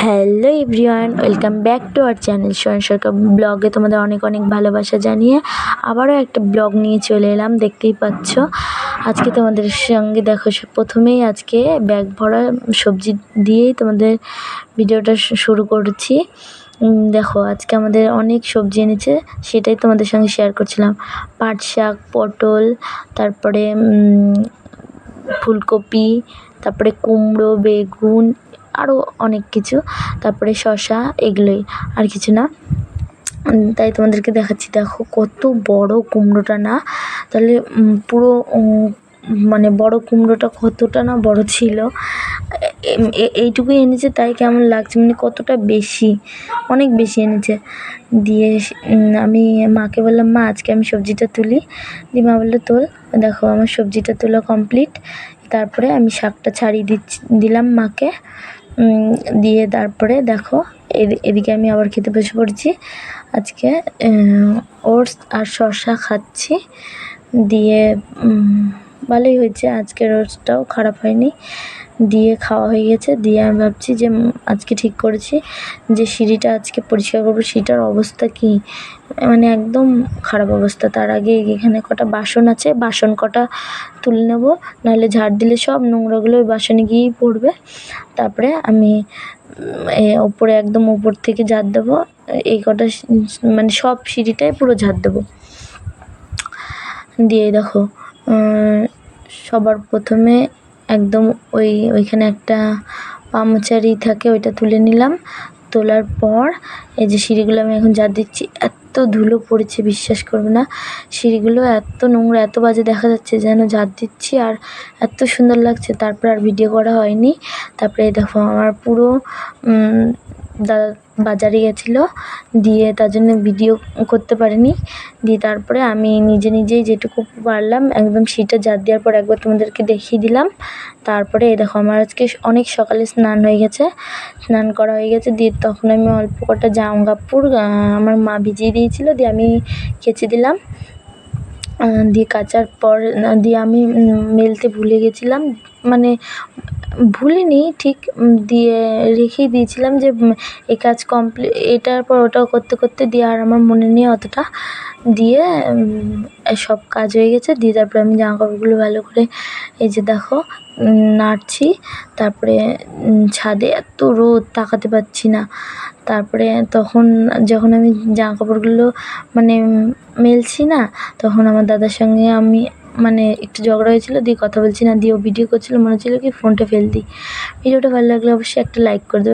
Hello everyone, welcome back to our channel Sohan Sarkar ব্লগে তোমাদের অনেক অনেক ভালোবাসা জানিয়ে আবারও একটা ব্লগ নিয়ে চলে এলাম। দেখতেই পাচ্ছ আজকে তোমাদের সঙ্গে দেখো প্রথমেই আজকে ব্যাগ ভরা সবজি দিয়েই তোমাদের ভিডিওটা শুরু করছি। দেখো আজকে আমাদের অনেক সবজি এনেছে, সেটাই তোমাদের সঙ্গে শেয়ার করছিলাম। পাট শাক, পটল, তারপরে ফুলকপি, তারপরে কুমড়ো, বেগুন, আরও অনেক কিছু, তারপরে শসা, এগুলোই, আর কিছু না। তাই তোমাদেরকে দেখাচ্ছি। দেখো কত বড় কুমড়োটা না, তাহলে পুরো মানে বড় কুমড়োটা কতটা না বড় ছিল। এইটুকুই এনেছে, তাই কেমন লাগছে, মানে কতটা বেশি, অনেক বেশি এনেছে। দিয়ে আমি মাকে বললাম, মা আজকে আমি সবজিটা তুলি। দিয়ে মা বললো তোল। দেখো আমার সবজিটা তোলা কমপ্লিট। তারপরে আমি শাকটা ছাড়িয়ে দিলাম মাকে। দিয়ে তারপরে দেখো এদিকে আমি আবার খেতে বসে পড়েছি। আজকে ওটস আর শসা খাচ্ছি। দিয়ে ভালোই হয়েছে, আজকের ওটসটাও খারাপ হয়নি। দিয়ে খাওয়া হয়ে গেছে। দিয়ে আমি ভাবছি যে আজকে ঠিক করেছি যে সিঁড়িটা আজকে পরিষ্কার করবো। সিঁড়িটার অবস্থা কি, মানে একদম খারাপ অবস্থা। তার আগে এখানে কটা বাসন আছে, বাসন কটা তুলে নেবো, নাহলে ঝাড় দিলে সব নোংরাগুলো ওই বাসনে গিয়েই পড়বে। তারপরে আমি ওপরে একদম উপর থেকে ঝাড় দেবো, এই কটা মানে সব সিঁড়িটাই পুরো ঝাড় দেবো। দিয়ে দেখো সবার প্রথমে একদম ওইখানে একটা পামচারি থাকে, ওইটা তুলে নিলাম। তোলার পর এই যে সিঁড়িগুলো আমি এখন ঝাড় দিচ্ছি। এত ধুলো পড়েছে বিশ্বাস করবে না, সিঁড়িগুলো এত নোংরা, এত বাজে দেখা যাচ্ছে যেন ঝাড় দিচ্ছি, আর এত সুন্দর লাগছে। তারপর আর ভিডিও করা হয়নি। তারপরে দেখো আমার পুরো দাদা বাজারে গেছিলো, দিয়ে তার জন্য ভিডিও করতে পারিনি। দিয়ে তারপরে আমি নিজেই যেটুকু পারলাম একদম সিঁড়িটা ঝাড় দেওয়ার পর একবার তোমাদেরকে দেখিয়ে দিলাম। তারপরে এই দেখো আমার আজকে অনেক সকালে স্নান হয়ে গেছে, স্নান করা হয়ে গেছে। দিয়ে তখন আমি অল্প কটা জামা কাপড় আমার মা ভিজিয়ে দিয়েছিলো, দিয়ে আমি কেচে দিলাম। দিয়ে কাচার পর দিয়ে আমি মেলতে ভুলে গেছিলাম, মানে ভুলিনি ঠিক, দিয়ে রেখেই দিয়েছিলাম যে এই কাজ কমপ্লিট, এটার পর ওটাও করতে করতে দিয়ে আর আমার মনে নেই অতটা। দিয়ে সব কাজ হয়ে গেছে। দিয়ে তারপরে আমি জামা কাপড়গুলো ভালো করে এই যে দেখো নাড়ছি। তারপরে ছাদে এত রোদ, তাকাতে পারছি না। তারপরে যখন আমি জামা কাপড়গুলো মানে মেলছি না, তখন আমার দাদার সঙ্গে আমি মানে একটু ঝগড়া হয়েছিলো। দিয়ে কথা বলছি না, দিয়ে ও ভিডিও করছিলো, মনে হচ্ছিলো কি ফোনটা ফেল দিই। ভিডিওটা ভালো লাগলে অবশ্যই একটা লাইক করে দেবে।